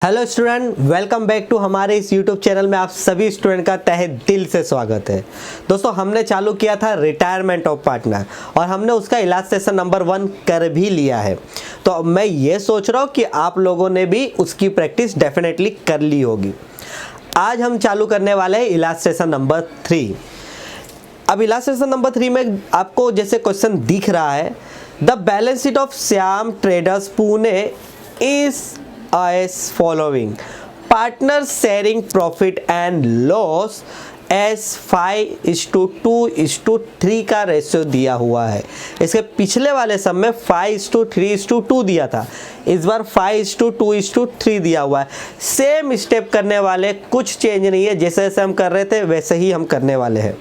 Hello student, welcome back to हमारे इस YouTube channel में आप सभी स्टूडेंट का तहे दिल से स्वागत है। दोस्तों, हमने चालू किया था रिटायरमेंट ऑफ पार्टनर और हमने उसका इलास्ट्रेशन नंबर 1 कर भी लिया है। तो अब मैं ये सोच रहा हूँ कि आप लोगों ने भी उसकी प्रैक्टिस डेफिनेटली कर ली होगी। आज हम चालू करने वाले हैं इलास्ट्रेशन नंबर 3। अब इलास्ट्रेशन नंबर 3 में आपको जैसे क्वेश्चन दिख रहा है, the balance sheet of Shyam traders Pune is as following: partner sharing profit and loss as 5:2:3 का रेशियो दिया हुआ है। इसके पिछले वाले सम में 5:3:2 दिया था, इस बार 5:2:3 दिया हुआ है। सेम स्टेप करने वाले, कुछ चेंज नहीं है, जैसे जैसे हम कर रहे थे वैसे ही हम करने वाले हैं।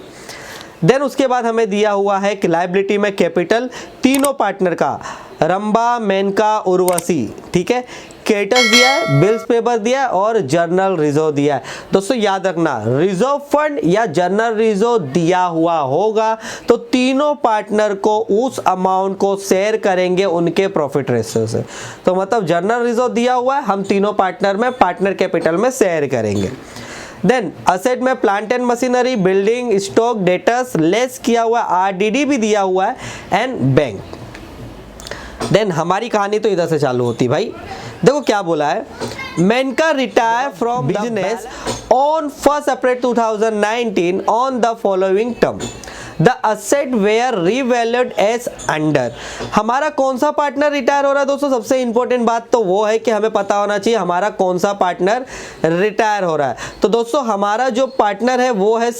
देन उसके बाद हमें दिया हुआ है कि लायबिलिटी में कैपिटल तीनों पार्टनर का, रंबा, मेनका, उर्वशी, ठीक है, क्रेडिटर्स दिया है, बिल्स पेपर दिया है और जर्नल रिजर्व दिया है। दोस्तों याद रखना, रिजर्व फंड या जर्नल रिजर्व दिया हुआ होगा तो तीनों पार्टनर को उस अमाउंट को शेयर करेंगे उनके प्रॉफिट रेशियो से। तो मतलब जर्नल रिजर्व दिया हुआ है, हम तीनों पार्टनर में पार्टनर कैपिटल में शेयर करेंगे। देन असेट में plant and machinery, building, stock, debtors less किया हुआ, आरडीडी भी दिया हुआ है एंड बैंक। देन हमारी कहानी तो इधर से चालू होती भाई। देखो क्या बोला है, Menaka retire from business on 1 April 2019 on the following term, the asset were revalued as under. हमारा कौन सा पार्टनर रिटायर हो रहा है दोस्तों? सबसे इंपॉर्टेंट बात तो वो है कि हमें पता होना चाहिए हमारा कौन सा पार्टनर रिटायर हो रहा है। तो दोस्तों हमारा जो पार्टनर है वो है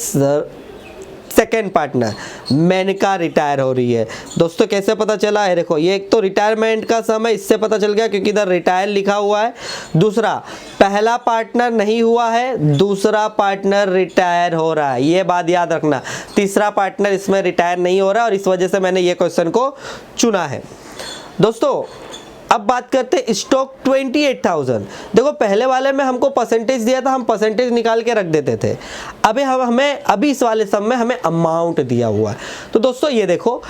सेकेंड पार्टनर, मेनका रिटायर हो रही है। दोस्तों कैसे पता चला है? देखो ये एक तो रिटायरमेंट का समय इससे पता चल गया क्योंकि इधर रिटायर लिखा हुआ है। दूसरा, पहला पार्टनर नहीं हुआ है, दूसरा पार्टनर रिटायर हो रहा है, ये बात याद रखना। तीसरा पार्टनर इसमें रिटायर नहीं हो रहा है और इस वजह से मैंने ये क्वेश्चन को चुना है। दोस्तों अब बात करते हैं स्टॉक 28,000। देखो पहले वाले में हमको परसेंटेज दिया था, हम परसेंटेज निकाल के रख देते थे। अभी इस वाले सम में हमें अमाउंट दिया हुआ है। तो दोस्तों ये देखो,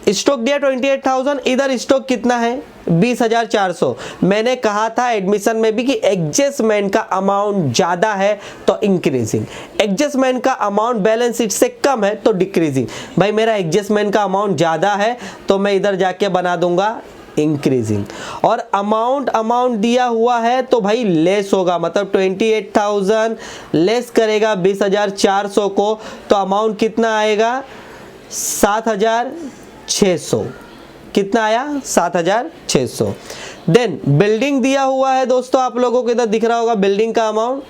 स्टॉक दिया 28,000, इधर स्टॉक कितना है 20,400। मैंने कहा था एडमिशन में भी कि एडजस्टमेंट का अमाउंट ज़्यादा है तो इंक्रीजिंग, एडजस्टमेंट का अमाउंट बैलेंस शीट से कम है तो डिक्रीजिंग। भाई मेरा एडजस्टमेंट का अमाउंट ज़्यादा है तो मैं इधर जाके बना दूंगा इंक्रीजिंग, और अमाउंट दिया हुआ है तो भाई लेस होगा, मतलब 28,000 लेस करेगा 20,400 को तो अमाउंट कितना आएगा 7,600। कितना आया 7,600। देन बिल्डिंग दिया हुआ है दोस्तों, आप लोगों को इधर दिख रहा होगा बिल्डिंग का अमाउंट।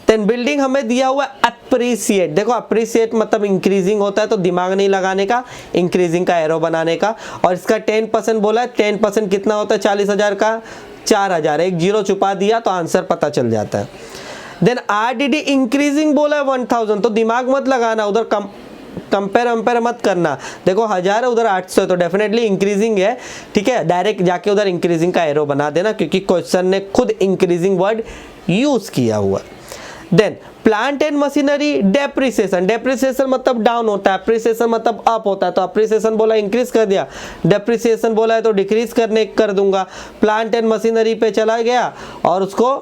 देन बिल्डिंग हमें दिया हुआ अप्रिसिएट। देखो अप्रिसिएट मतलब इंक्रीजिंग होता है तो दिमाग नहीं लगाने का, इंक्रीजिंग का एरो बनाने का। और इसका 10% बोला है, 10% कितना होता है 40,000 का 4,000, एक जीरो छुपा दिया तो आंसर पता चल जाता है। देन आरडीडी इंक्रीजिंग बोला है 1,000, तो दिमाग मत लगाना, उधर कंपेयर मत करना। देखो 1000 है उधर 800 है तो डेफिनेटली इंक्रीजिंग है, ठीक है। डायरेक्ट जाके उधर इंक्रीजिंग का एरो बना देना क्योंकि क्वेश्चन ने खुद इंक्रीजिंग वर्ड यूज किया हुआ। Then plant and machinery depreciation, depreciation मतलब डाउन होता है, अप्रिसिएशन मतलब अप होता है। तो अप्रिसिएशन बोला इंक्रीज कर दिया, डेप्रिसिएशन बोला है तो डिक्रीज कर दूंगा। प्लांट एंड मशीनरी पे चला गया और उसको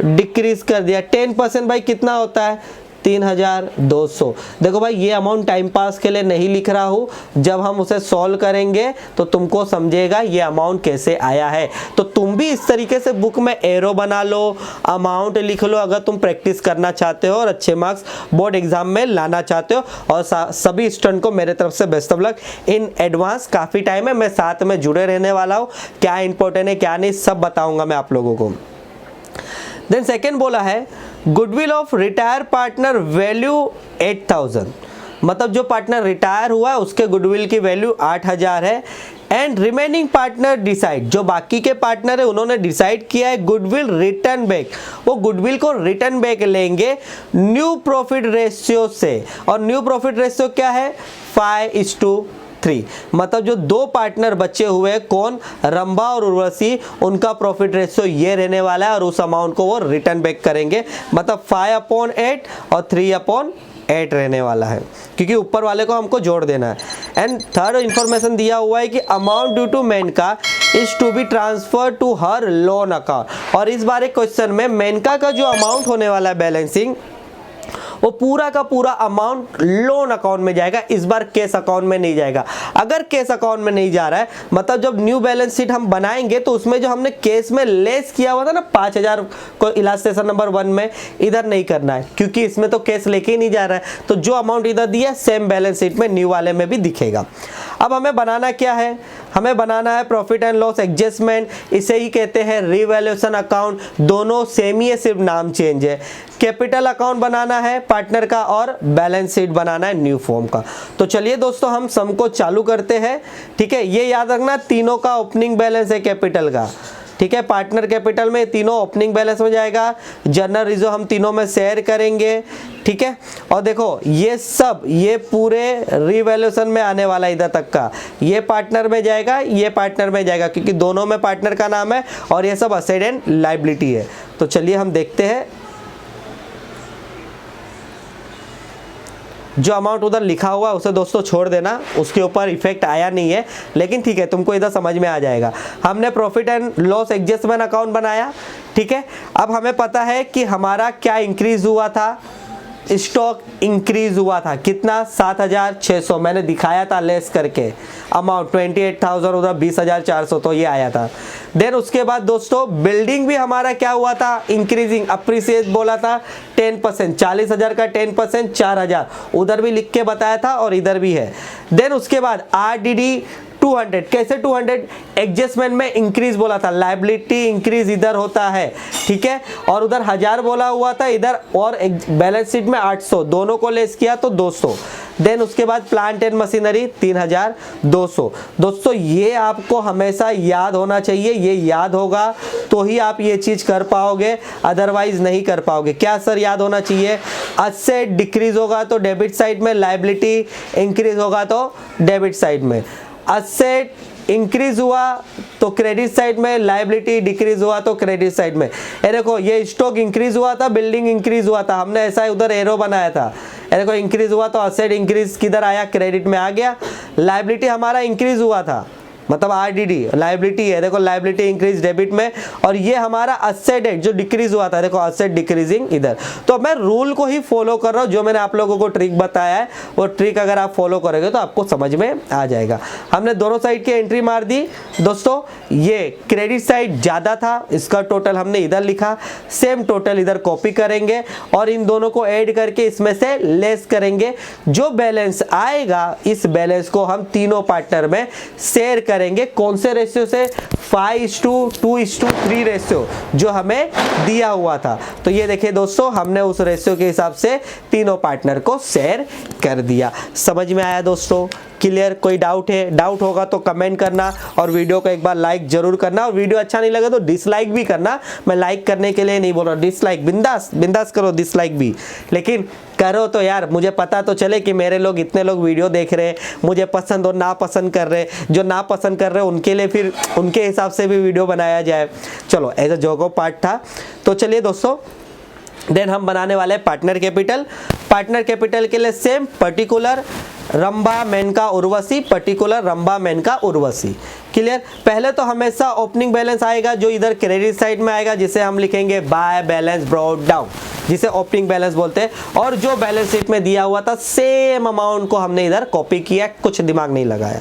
डिक्रीज कर दिया। 10% भाई कितना होता है 3,200। देखो भाई ये अमाउंट टाइम पास के लिए नहीं लिख रहा हूँ, जब हम उसे सॉल्व करेंगे तो तुमको समझेगा ये अमाउंट कैसे आया है। तो तुम भी इस तरीके से बुक में एरो बना लो, अमाउंट लिख लो अगर तुम प्रैक्टिस करना चाहते हो और अच्छे मार्क्स बोर्ड एग्जाम में लाना चाहते हो। और सभी स्टूडेंट को मेरे तरफ से best of luck in advance. काफ़ी टाइम है, मैं साथ में जुड़े रहने वाला हूँ, क्या इंपॉर्टेंट है क्या नहीं सब बताऊँगा मैं आप लोगों को। देन सेकेंड बोला है goodwill of retire partner value 8,000, मतलब जो पार्टनर रिटायर हुआ है उसके गुडविल की वैल्यू 8,000 है। एंड रिमेनिंग पार्टनर डिसाइड, जो बाकी के पार्टनर है उन्होंने डिसाइड किया है गुडविल रिटर्न बैक, वो गुडविल को रिटर्न बैक लेंगे न्यू प्रॉफिट रेशियो से। और न्यू प्रॉफिट रेशियो क्या है 5:3। मतलब जो दो पार्टनर बचे हुए हैं कौन, रंबा और उर्वशी, उनका प्रॉफिट रेशियो ये रहने वाला है और उस अमाउंट को वो रिटर्न बैक करेंगे। मतलब 5/8 और 3/8 रहने वाला है क्योंकि ऊपर वाले को हमको जोड़ देना है। एंड थर्ड इंफॉर्मेशन दिया हुआ है कि amount due to Menaka is to be transfer to her loan account. और इस बार एक क्वेश्चन में मेनका का जो अमाउंट होने वाला है बैलेंसिंग, वो पूरा का पूरा अमाउंट लोन अकाउंट में जाएगा, इस बार केस अकाउंट में नहीं जाएगा। अगर केस अकाउंट में नहीं जा रहा है, मतलब जब न्यू बैलेंस शीट हम बनाएंगे तो उसमें जो हमने केस में लेस किया हुआ था ना 5000 को इलास्ट्रेशन नंबर 1 में, इधर नहीं करना है क्योंकि इसमें तो केस लेके ही नहीं जा रहा है। तो जो अमाउंट इधर दिया सेम बैलेंस शीट में न्यू वाले में भी दिखेगा। अब हमें बनाना क्या है, हमें बनाना है प्रॉफिट एंड लॉस एडजस्टमेंट, इसे ही कहते हैं रिवैल्यूएशन अकाउंट। दोनों सेम ही है, सिर्फ नाम चेंज है। कैपिटल अकाउंट बनाना है पार्टनर का और बैलेंस शीट बनाना है न्यू फॉर्म का। तो चलिए दोस्तों हम सम को चालू करते हैं। ठीक है, ये याद रखना तीनों का ओपनिंग बैलेंस है कैपिटल का। ठीक है, पार्टनर कैपिटल में तीनों ओपनिंग बैलेंस में जाएगा, जनरल रिजर्व हम तीनों में शेयर करेंगे। ठीक है, और देखो ये सब ये पूरे रिवैल्यूएशन में आने वाला इधर तक का, ये पार्टनर में जाएगा, ये पार्टनर में जाएगा क्योंकि दोनों में पार्टनर का नाम है, और ये सब असेट एंड लायबिलिटी है। तो चलिए हम देखते हैं। जो अमाउंट उधर लिखा हुआ है उसे दोस्तों छोड़ देना, उसके ऊपर इफेक्ट आया नहीं है, लेकिन ठीक है तुमको इधर समझ में आ जाएगा। हमने profit and loss adjustment account बनाया। ठीक है, अब हमें पता है कि हमारा क्या इंक्रीज हुआ था, स्टॉक इंक्रीज हुआ था कितना 7600, मैंने दिखाया था लेस करके अमाउंट 28,000, उधर 20,400, तो ये आया था। देन उसके बाद दोस्तों बिल्डिंग भी हमारा क्या हुआ था, इंक्रीजिंग, अप्रिसिएट बोला था 10%, 40,000 का 10% 4,000, उधर भी लिख के बताया था और इधर भी है। देन उसके बाद RDD 200, कैसे 200, एडजस्टमेंट में इंक्रीज बोला था, लायबिलिटी इंक्रीज इधर होता है। ठीक है, और उधर 1000 बोला हुआ था इधर, और बैलेंस शीट में 800, दोनों को लेस किया तो 200। देन उसके बाद प्लांट एंड मशीनरी 3200। दोस्तों ये आपको हमेशा याद होना चाहिए, ये याद होगा तो ही आप ये चीज कर पाओगे, अदरवाइज नहीं कर पाओगे। क्या सर याद होना चाहिए, असेट डिक्रीज होगा तो डेबिट साइड में, लायबिलिटी इंक्रीज होगा तो डेबिट साइड में। असेट इंक्रीज हुआ तो क्रेडिट साइड में, लायबिलिटी डिक्रीज हुआ तो क्रेडिट साइड में। ये देखो ये स्टॉक इंक्रीज हुआ था, बिल्डिंग इंक्रीज हुआ था, हमने ऐसा उधर एरो बनाया था। ये देखो इंक्रीज हुआ तो असेट इंक्रीज किधर आया, क्रेडिट में आ गया। लायबिलिटी हमारा इंक्रीज हुआ था, मतलब RDD लायबिलिटी है, देखो लायबिलिटी इंक्रीज डेबिट में, और ये हमारा असेट है जो डिक्रीज हुआ था, देखो असेट डिक्रीजिंग इधर। तो मैं रूल को ही फॉलो कर रहा हूँ, जो मैंने आप लोगों को ट्रिक बताया है वो ट्रिक अगर आप फॉलो करोगे तो आपको समझ में आ जाएगा। हमने दोनों साइड की एंट्री मार दी दोस्तों। ये क्रेडिट साइड ज़्यादा था, इसका टोटल हमने इधर लिखा, सेम टोटल इधर कॉपी करेंगे और इन दोनों को ऐड करके इसमें से लेस करेंगे। जो बैलेंस आएगा इस बैलेंस को हम तीनों पार्टनर में शेयर करेंगे। कौन से रेशियो से, 5:2:3 रेशियो जो हमें दिया हुआ था। तो ये देखिए दोस्तों हमने उस रेशियो के हिसाब से तीनों पार्टनर को शेयर कर दिया। समझ में आया दोस्तों, क्लियर? कोई डाउट है, डाउट होगा तो कमेंट करना और वीडियो को एक बार लाइक जरूर करना, और वीडियो अच्छा नहीं लगे तो डिसलाइक भी करना। मैं लाइक करने के लिए नहीं बोल रहा, डिसलाइक बिंदास बिंदास करो, डिसलाइक भी, लेकिन करो तो यार, मुझे पता तो चले कि मेरे लोग इतने लोग वीडियो देख रहे हैं, मुझे पसंद और ना पसंद कर रहे हैं। जो ना पसंद कर रहे हैं उनके लिए फिर उनके हिसाब से भी वीडियो बनाया जाए। चलो ऐसा जोगो पार्ट था। तो चलिए दोस्तों देन हम बनाने वाले पार्टनर कैपिटल। पार्टनर कैपिटल के लिए same particular Rambha Menaka Urvashi, particular Rambha Menaka Urvashi. Clear? पहले तो हमेशा ओपनिंग बैलेंस आएगा जो इधर क्रेडिट साइड में आएगा, जिसे हम लिखेंगे बाय बैलेंस ब्रॉट डाउन, जिसे ओपनिंग बैलेंस बोलते हैं। और जो बैलेंस शीट में दिया हुआ था सेम अमाउंट को हमने इधर कॉपी किया, कुछ दिमाग नहीं लगाया।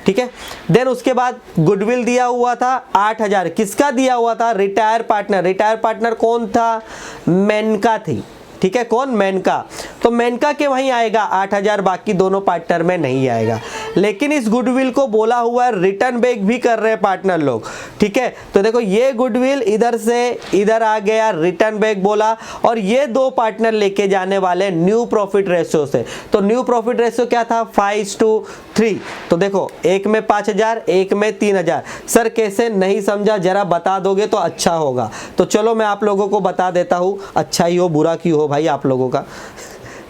ठीक है, देन उसके बाद गुडविल दिया हुआ था 8000, किसका दिया हुआ था, रिटायर पार्टनर। रिटायर पार्टनर कौन था, मेनका थी। ठीक है, कौन, मेनका। तो मेनका के वहीं आएगा 8000, बाकी दोनों पार्टनर में नहीं आएगा। लेकिन इस गुडविल को बोला हुआ है रिटर्न बैक भी कर रहे हैं पार्टनर लोग। ठीक है, तो देखो ये गुडविल इधर से इधर आ गया, रिटर्न बैक बोला, और ये दो पार्टनर लेके जाने वाले न्यू प्रॉफिट रेशियो से। तो न्यू प्रॉफिट रेशियो क्या था, 5:3। तो देखो एक में 5000, एक में 3000। सर कैसे, नहीं समझा, जरा बता दोगे तो अच्छा होगा। तो चलो मैं आप लोगों को बता देता हूँ, अच्छा ही हो बुरा क्यों हो भाई आप लोगों का।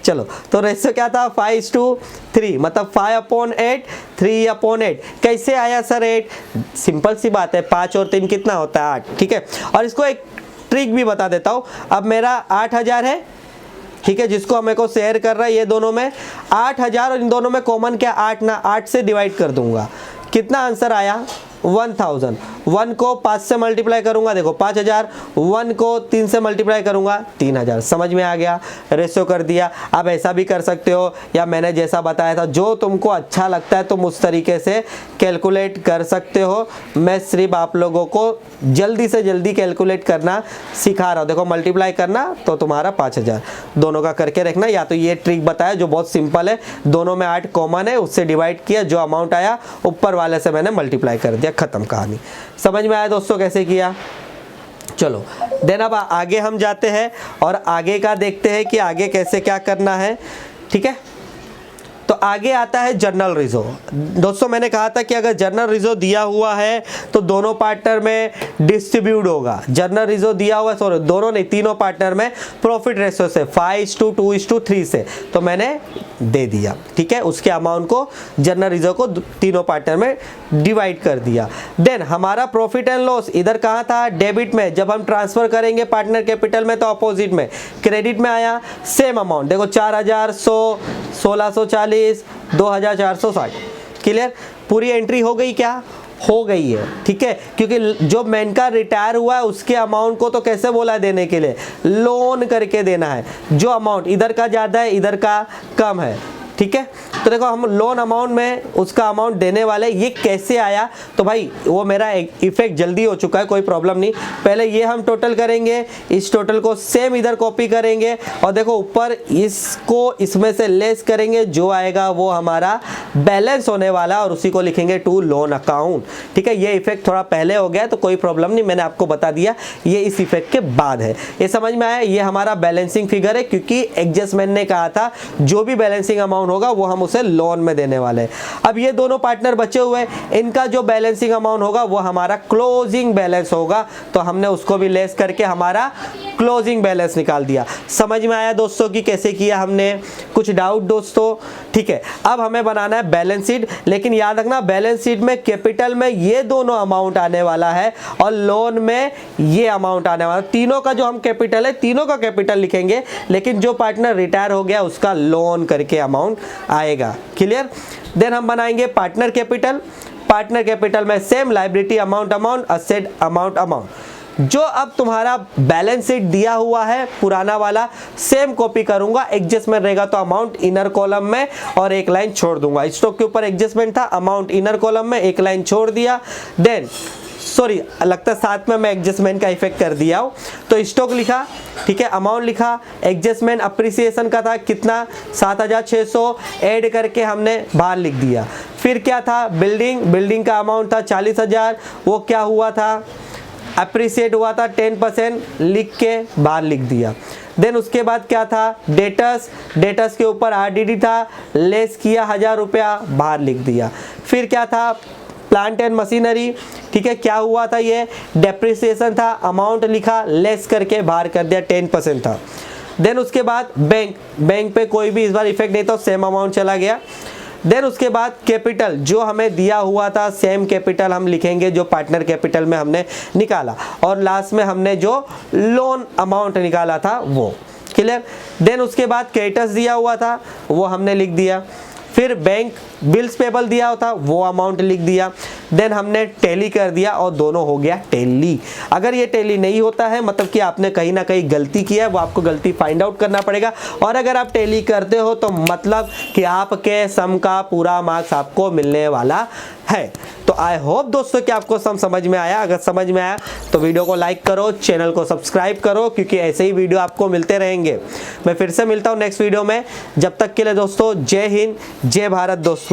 चलो, तो रेशियो क्या था, 5:3, मतलब 5/8, 3/8। कैसे आया सर 8? सिंपल सी बात है, 5 और 3 कितना होता है, 8। ठीक है, और इसको एक ट्रिक भी बता देता हूँ। अब मेरा 8000 है, ठीक है, जिसको मेरे को शेयर कर रहा है ये दोनों में 8000, और इन दोनों में कॉमन क्या, 8 ना, 8 से डिवाइड कर दूंगा। कितना आंसर आया, 1000, 1 को 5 से मल्टीप्लाई करूंगा, देखो 5000, 1 को 3 से मल्टीप्लाई करूंगा 3000। समझ में आ गया, रेशियो कर दिया। आप ऐसा भी कर सकते हो या मैंने जैसा बताया था, जो तुमको अच्छा लगता है तुम उस तरीके से कैलकुलेट कर सकते हो। मैं सिर्फ आप लोगों को जल्दी से जल्दी कैलकुलेट करना सिखा रहा हूँ। देखो मल्टीप्लाई करना तो तुम्हारा 5000, दोनों का करके रखना। या तो ये ट्रिक बताया जो बहुत सिंपल है, दोनों में 8 कॉमन है, उससे डिवाइड किया, जो अमाउंट आया ऊपर वाले से मैंने मल्टीप्लाई कर दिया, खत्म कहानी। समझ में आया दोस्तों कैसे किया? चलो देन अब आगे हम जाते हैं और आगे का देखते हैं कि आगे कैसे क्या करना है। ठीक है, तो आगे आता है जर्नल रिजो। दोस्तों मैंने कहा था कि अगर जर्नल रिजो दिया हुआ है तो दोनों पार्टनर में डिस्ट्रीब्यूट होगा। जर्नल रिजो दिया हुआ है, सॉरी दोनों नहीं, तीनों पार्टनर में प्रॉफिट रेशियो से 5:2:3 से, तो मैंने दे दिया। ठीक है, उसके अमाउंट को जर्नल रिजो को तीनों पार्टनर में डिवाइड कर दिया। देन हमारा प्रॉफिट एंड लॉस इधर कहाँ था? डेबिट में। जब हम ट्रांसफर करेंगे पार्टनर कैपिटल में तो अपोजिट में। क्रेडिट में आया सेम अमाउंट, देखो 4100, 1640, 2460। क्लियर, पूरी एंट्री हो गई क्या? हो गई है। ठीक है, क्योंकि जो मैन का रिटायर हुआ है उसके अमाउंट को तो कैसे बोला है देने के लिए? लोन करके देना है। जो अमाउंट इधर का ज़्यादा है इधर का कम है। ठीक है, तो देखो हम लोन अमाउंट में उसका अमाउंट देने वाले। ये कैसे आया? तो भाई वो मेरा इफेक्ट जल्दी हो चुका है, कोई प्रॉब्लम नहीं। पहले ये हम टोटल करेंगे, इस टोटल को सेम इधर कॉपी करेंगे और देखो ऊपर इसको इसमें से लेस करेंगे, जो आएगा वो हमारा बैलेंस होने वाला और उसी को लिखेंगे टू लोन अकाउंट। ठीक है, ये इफेक्ट थोड़ा पहले हो गया तो कोई प्रॉब्लम नहीं, मैंने आपको बता दिया ये इस इफेक्ट के बाद है। ये समझ में आया? ये हमारा बैलेंसिंग फिगर है, क्योंकि एडजस्टमेंट ने कहा था जो भी बैलेंसिंग अमाउंट होगा वो हम उसे लोन में देने वाले हैं। अब ये दोनों पार्टनर बचे हुए, इनका जो बैलेंसिंग अमाउंट होगा वो हमारा क्लोजिंग बैलेंस होगा, तो हमने उसको भी लेस करके हमारा क्लोजिंग बैलेंस निकाल दिया। समझ में आया दोस्तों कि कैसे किया हमने? कुछ डाउट दोस्तों? ठीक है, अब हमें बनाना है बैलेंस शीट, लेकिन याद रखना बैलेंस शीट में कैपिटल में ये दोनों अमाउंट आने वाला है और लोन में ये अमाउंट आने वाला। तीनों का जो हम कैपिटल है तीनों का कैपिटल लिखेंगे, लेकिन जो पार्टनर रिटायर हो गया उसका लोन करके अमाउंट आएगा। क्लियर? देन हम बनाएंगे पार्टनर कैपिटल। पार्टनर कैपिटल में same liability amount, asset amount. जो अब तुम्हारा बैलेंस शीट दिया हुआ है पुराना वाला सेम कॉपी करूंगा। एडजस्टमेंट रहेगा तो अमाउंट इनर कॉलम में और एक लाइन छोड़ दूंगा। स्टॉक के ऊपर एडजस्टमेंट था, अमाउंट इनर कॉलम में एक लाइन छोड़ दिया। देन सॉरी, लगता है साथ में मैं एडजस्टमेंट का इफेक्ट कर दिया हूं, तो स्टॉक लिखा। ठीक है, अमाउंट लिखा, एडजस्टमेंट अप्रिसिएशन का था कितना 7600, ऐड करके हमने बाहर लिख दिया। फिर क्या था? बिल्डिंग का अमाउंट था 40000, वो क्या हुआ था? अप्रिसिएट हुआ था 10%, लिख के बाहर लिख दिया। देन उसके बाद क्या था? डेटर्स के ऊपर आरडीडी था, लेस किया 1000 रुपया, बाहर लिख दिया। फिर क्या था? Plant and machinery. ठीक है, क्या हुआ था? ये डेप्रिसिएशन था, अमाउंट लिखा, लेस करके बाहर कर दिया, 10% था। देन उसके बाद बैंक पे कोई भी इस बार इफेक्ट नहीं था, सेम अमाउंट चला गया। देन उसके बाद कैपिटल जो हमें दिया हुआ था सेम कैपिटल हम लिखेंगे जो पार्टनर कैपिटल में हमने निकाला, और लास्ट में हमने जो लोन अमाउंट निकाला था वो। क्लियर? देन उसके बाद क्रेडिटर्स दिया हुआ था वो हमने लिख दिया। फिर बैंक बिल्स पेबल दिया होता वो अमाउंट लिख दिया। देन हमने टैली कर दिया और दोनों हो गया टैली। अगर ये टैली नहीं होता है मतलब कि आपने कहीं ना कहीं गलती की है, वो आपको गलती फाइंड आउट करना पड़ेगा। और अगर आप टैली करते हो तो मतलब कि आपके सम का पूरा मार्क्स आपको मिलने वाला है। तो आई होप दोस्तों कि आपको सम समझ में आया। अगर समझ में आया तो वीडियो को लाइक करो, चैनल को सब्सक्राइब करो, क्योंकि ऐसे ही वीडियो आपको मिलते रहेंगे। मैं फिर से मिलता हूँ नेक्स्ट वीडियो में। जब तक के लिए दोस्तों जय हिंद, जय भारत दोस्तों।